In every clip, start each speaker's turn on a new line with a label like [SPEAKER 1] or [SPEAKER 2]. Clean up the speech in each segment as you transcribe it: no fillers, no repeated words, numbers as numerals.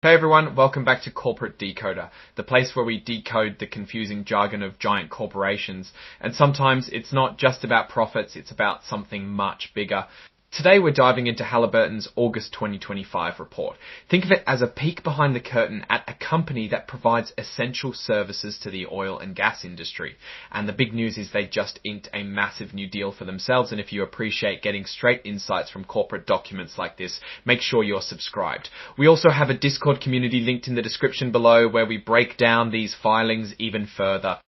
[SPEAKER 1] Hey everyone, welcome back to Corporate Decoder, the place where we decode the confusing jargon of giant corporations. And sometimes it's not just about profits, it's about something much bigger. Today we're diving into Halliburton's August 2025 report. Think of it as a peek behind the curtain at a company that provides essential services to the oil and gas industry. And the big news is they just inked a massive new deal for themselves, and if you appreciate getting straight insights from corporate documents like this, make sure you're subscribed. We also have a Discord community linked in the description below where we break down these filings even further.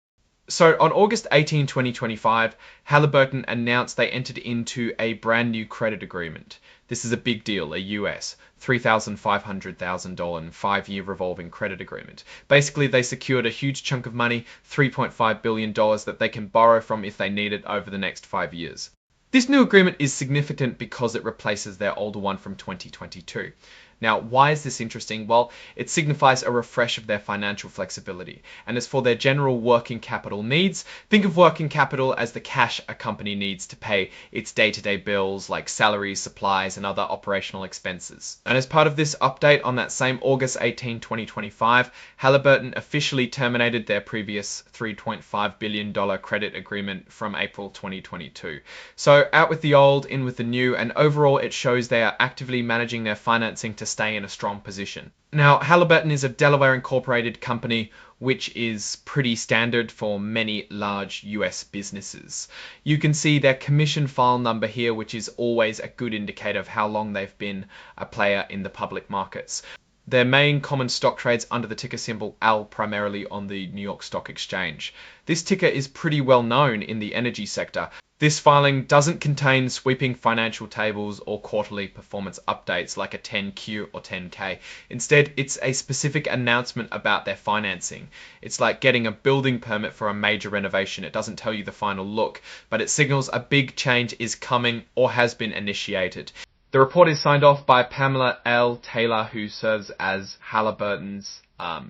[SPEAKER 1] So on August 18, 2025, Halliburton announced they entered into a brand new credit agreement. This is a big deal, a US $3,500,000 5-year revolving credit agreement. Basically, they secured a huge chunk of money, $3.5 billion, that they can borrow from if they need it over the next 5 years. This new agreement is significant because it replaces their older one from 2022. Now, why is this interesting? Well, it signifies a refresh of their financial flexibility. And as for their general working capital needs, think of working capital as the cash a company needs to pay its day-to-day bills like salaries, supplies, and other operational expenses. And as part of this update on that same August 18, 2025, Halliburton officially terminated their previous $3.5 billion credit agreement from April 2022. So out with the old, in with the new, and overall it shows they are actively managing their financing to stay in a strong position. Now, Halliburton is a Delaware incorporated company, which is pretty standard for many large US businesses. You can see their commission file number here, which is always a good indicator of how long they've been a player in the public markets. Their main common stock trades under the ticker symbol AL, primarily on the New York Stock Exchange. This ticker is pretty well known in the energy sector. This filing doesn't contain sweeping financial tables or quarterly performance updates like a 10Q or 10K. Instead, it's a specific announcement about their financing. It's like getting a building permit for a major renovation. It doesn't tell you the final look, but it signals a big change is coming or has been initiated. The report is signed off by Pamela L. Taylor, who serves as Halliburton's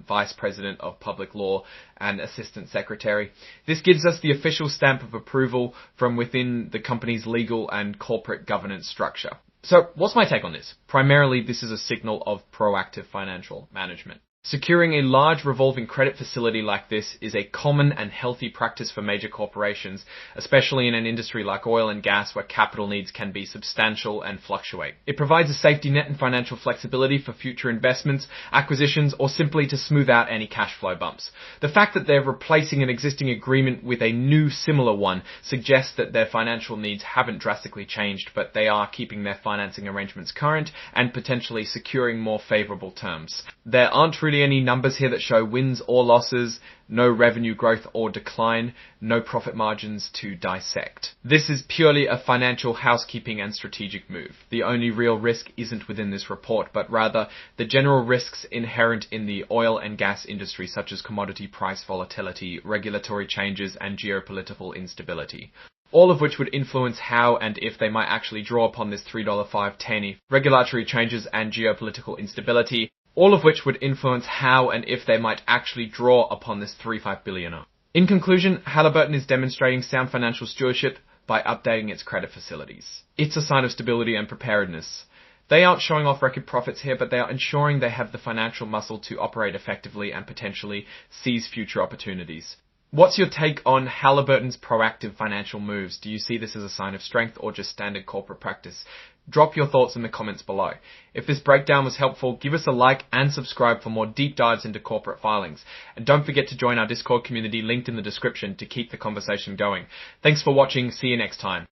[SPEAKER 1] Vice President of Public Law and Assistant Secretary. This gives us the official stamp of approval from within the company's legal and corporate governance structure. So what's my take on this? Primarily, this is a signal of proactive financial management. Securing a large revolving credit facility like this is a common and healthy practice for major corporations, especially in an industry like oil and gas where capital needs can be substantial and fluctuate. It provides a safety net and financial flexibility for future investments, acquisitions, or simply to smooth out any cash flow bumps. The fact that they're replacing an existing agreement with a new similar one suggests that their financial needs haven't drastically changed, but they are keeping their financing arrangements current and potentially securing more favorable terms. There aren't really any numbers here that show wins or losses, no revenue growth or decline, no profit margins to dissect. This is purely a financial housekeeping and strategic move. The only real risk isn't within this report, but rather the general risks inherent in the oil and gas industry, such as commodity price volatility, regulatory changes, and geopolitical instability. All of which would influence how and if they might actually draw upon this $3.5 regulatory changes and geopolitical instability. All of which would influence how and if they might actually draw upon this $3.5 billion. In conclusion, Halliburton is demonstrating sound financial stewardship by updating its credit facilities. It's a sign of stability and preparedness. They aren't showing off record profits here, but they are ensuring they have the financial muscle to operate effectively and potentially seize future opportunities. What's your take on Halliburton's proactive financial moves? Do you see this as a sign of strength or just standard corporate practice? Drop your thoughts in the comments below. If this breakdown was helpful, give us a like and subscribe for more deep dives into corporate filings. And don't forget to join our Discord community linked in the description to keep the conversation going. Thanks for watching. See you next time.